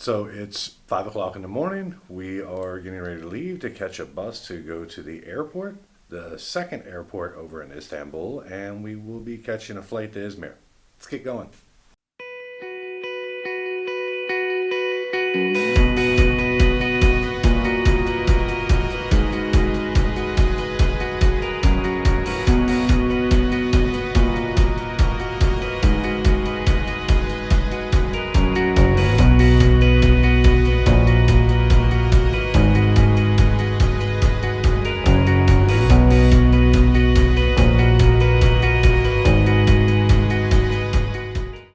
So it's 5 o'clock in the morning. We are getting ready to leave to catch a bus to go to the airport, the second airport over in Istanbul, and we will be catching a flight to Izmir. Let's get going.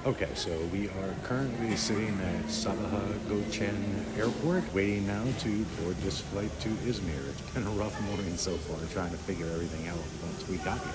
Okay, so we are currently sitting at Sabaha Gökçen Airport, waiting now to board this flight to Izmir. It's been a rough morning so far, trying to figure everything out once we got here.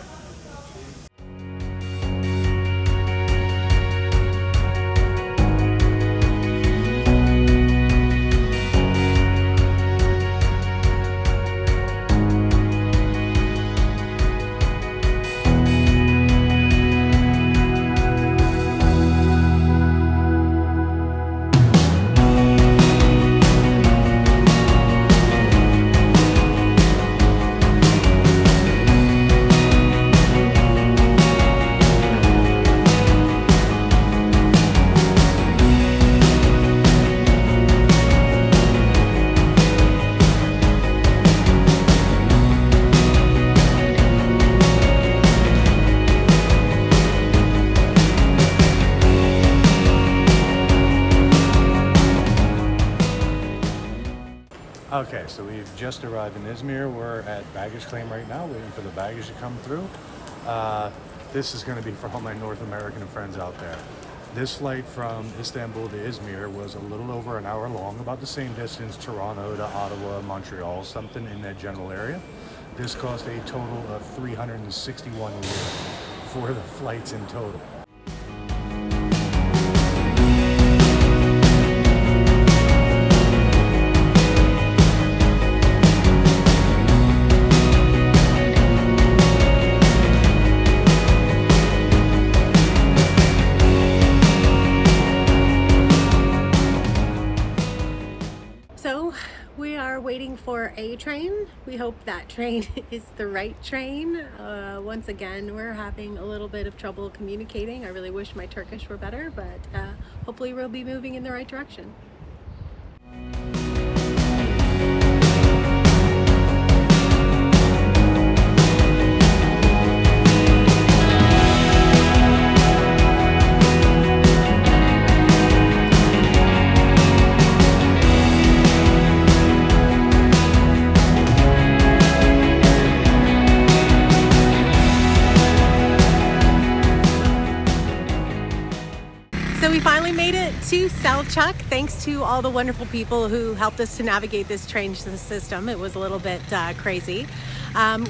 Okay, so we've just arrived in Izmir. We're at baggage claim right now, waiting for the baggage to come through. This is going to be for all my North American friends out there. This flight from Istanbul to Izmir was a little over an hour long, about the same distance Toronto to Ottawa, Montreal, something in that general area. This cost a total of 361 lira for the flights in total. We are waiting for a train. We hope that train is the right train. Once again, we're having a little bit of trouble communicating. I really wish my Turkish were better, but hopefully we'll be moving in the right direction. So we finally made it to Selcuk, thanks to all the wonderful people who helped us to navigate this train system. It was a little bit crazy.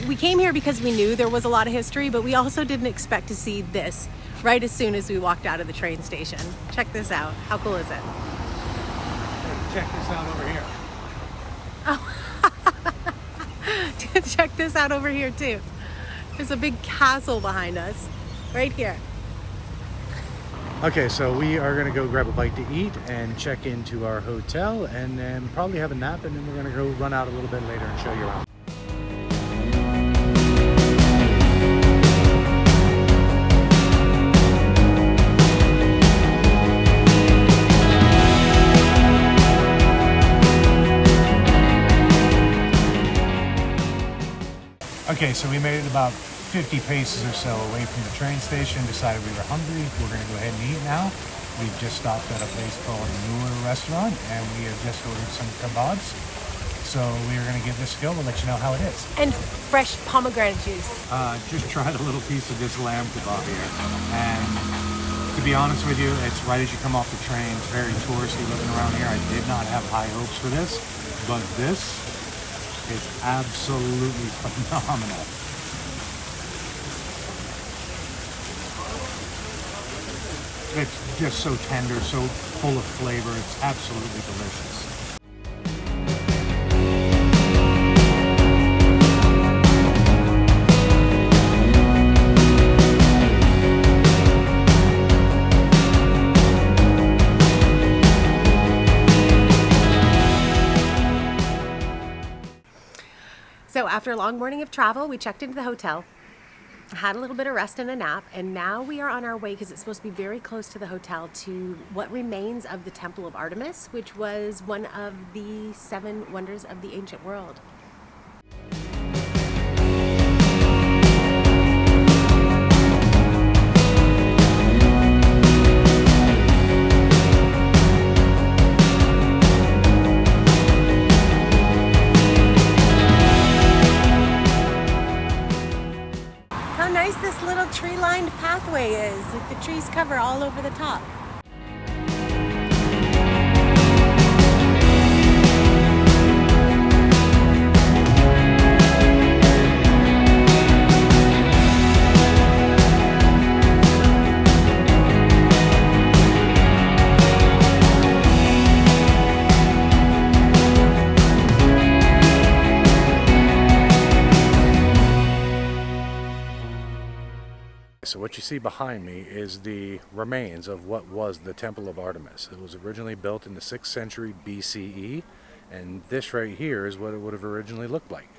We came here because we knew there was a lot of history, but we also didn't expect to see this right as soon as we walked out of the train station. Check this out. How cool is it? Check this out over here. Oh. Check this out over here too. There's a big castle behind us, right here. Okay, so we are going to go grab a bite to eat and check into our hotel and then probably have a nap, and then we're going to go run out a little bit later and show you around. Okay, so we made it about 50 paces or so away from the train station, decided we were hungry. We're going to go ahead and eat now. We've just stopped at a place called Nur Restaurant, and we have just ordered some kebabs. So we are going to give this a go. We'll let you know how it is. And fresh pomegranate juice. Just tried a little piece of this lamb kebab here. And to be honest with you, it's right as you come off the train. It's very touristy looking around here. I did not have high hopes for this, but this is absolutely phenomenal. It's just so tender, so full of flavor. It's absolutely delicious. So after a long morning of travel, we checked into the hotel, had a little bit of rest and a nap, and now we are on our way, because it's supposed to be very close to the hotel, to what remains of the Temple of Artemis, which was one of the 7 wonders of the ancient world. How nice this little tree-lined pathway is. The trees cover all over the top. So what you see behind me is the remains of what was the Temple of Artemis. It was originally built in the 6th century BCE, and this right here is what it would have originally looked like.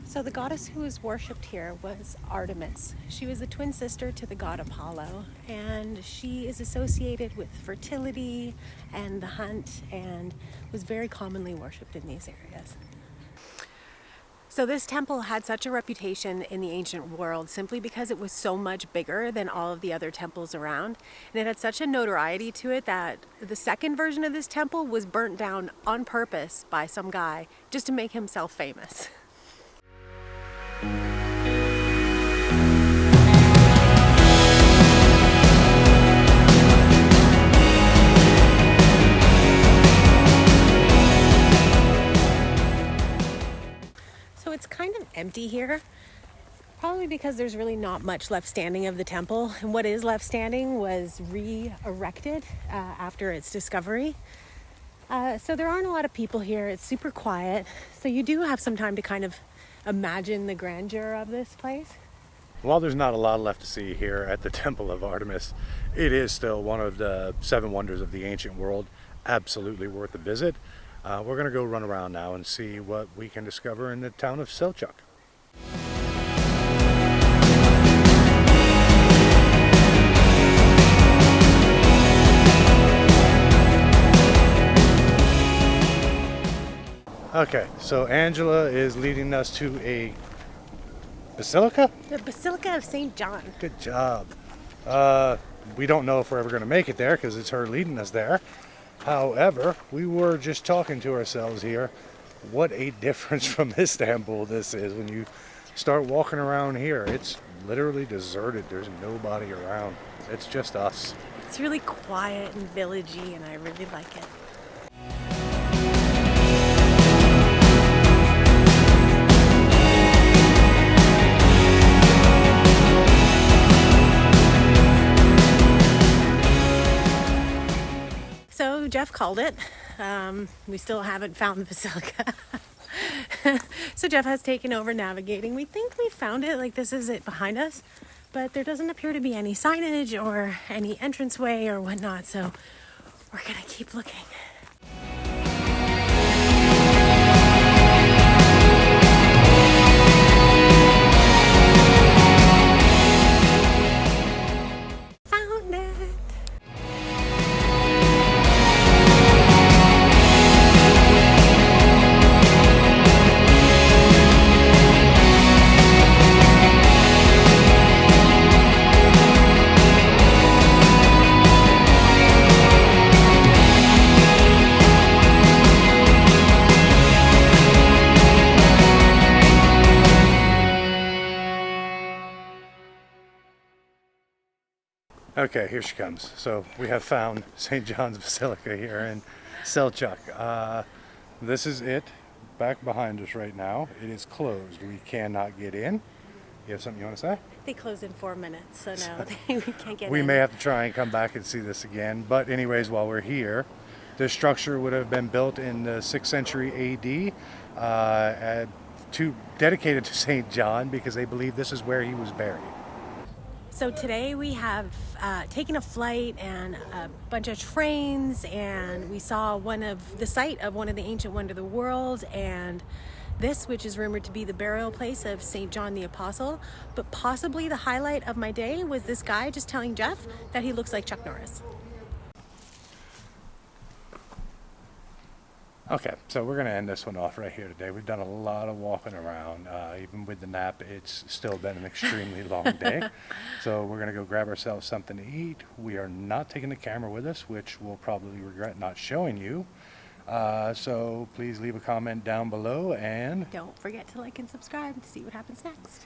So the goddess who was worshipped here was Artemis. She was the twin sister to the god Apollo, and she is associated with fertility and the hunt, and was very commonly worshipped in these areas. So this temple had such a reputation in the ancient world simply because it was so much bigger than all of the other temples around, and it had such a notoriety to it that the second version of this temple was burnt down on purpose by some guy just to make himself famous. So it's kind of empty here, probably because there's really not much left standing of the temple, and what is left standing was re-erected after its discovery. So there aren't a lot of people here. It's super quiet, so you do have some time to kind of imagine the grandeur of this place. While there's not a lot left to see here at the Temple of Artemis, it is still one of the 7 wonders of the ancient world. Absolutely worth a visit. We're going to go run around now and see what we can discover in the town of Selcuk. Okay, so Angela is leading us to a basilica? The Basilica of St. John. Good job. We don't know if we're ever going to make it there because it's her leading us there. However, we were just talking to ourselves here. What a difference from Istanbul this is. When you start walking around here, it's literally deserted. There's nobody around. It's just us. It's really quiet and villagey, and I really like it. So Jeff called it. We still haven't found the basilica. So Jeff has taken over navigating. We think we found it, like this is it behind us, but there doesn't appear to be any signage or any entranceway or whatnot, so we're gonna keep looking. Found it! Okay, here she comes. So we have found St. John's Basilica here in Selcuk. This is it, back behind us right now. It is closed. We cannot get in. You have something you want to say? They close in 4 minutes, so no, we can't get in. We may have to try and come back and see this again. But anyways, while we're here, This structure would have been built in the 6th century AD, dedicated to St. John, because they believe this is where he was buried. So today we have taken a flight and a bunch of trains, and we saw the site of one of the ancient wonders of the world, and this, which is rumored to be the burial place of St. John the Apostle. But possibly the highlight of my day was this guy just telling Jeff that he looks like Chuck Norris. Okay, so we're going to end this one off right here today. We've done a lot of walking around. Even with the nap, it's still been an extremely long day. So we're going to go grab ourselves something to eat. We are not taking the camera with us, which we'll probably regret not showing you. So please leave a comment down below, and Don't forget to like and subscribe to see what happens next.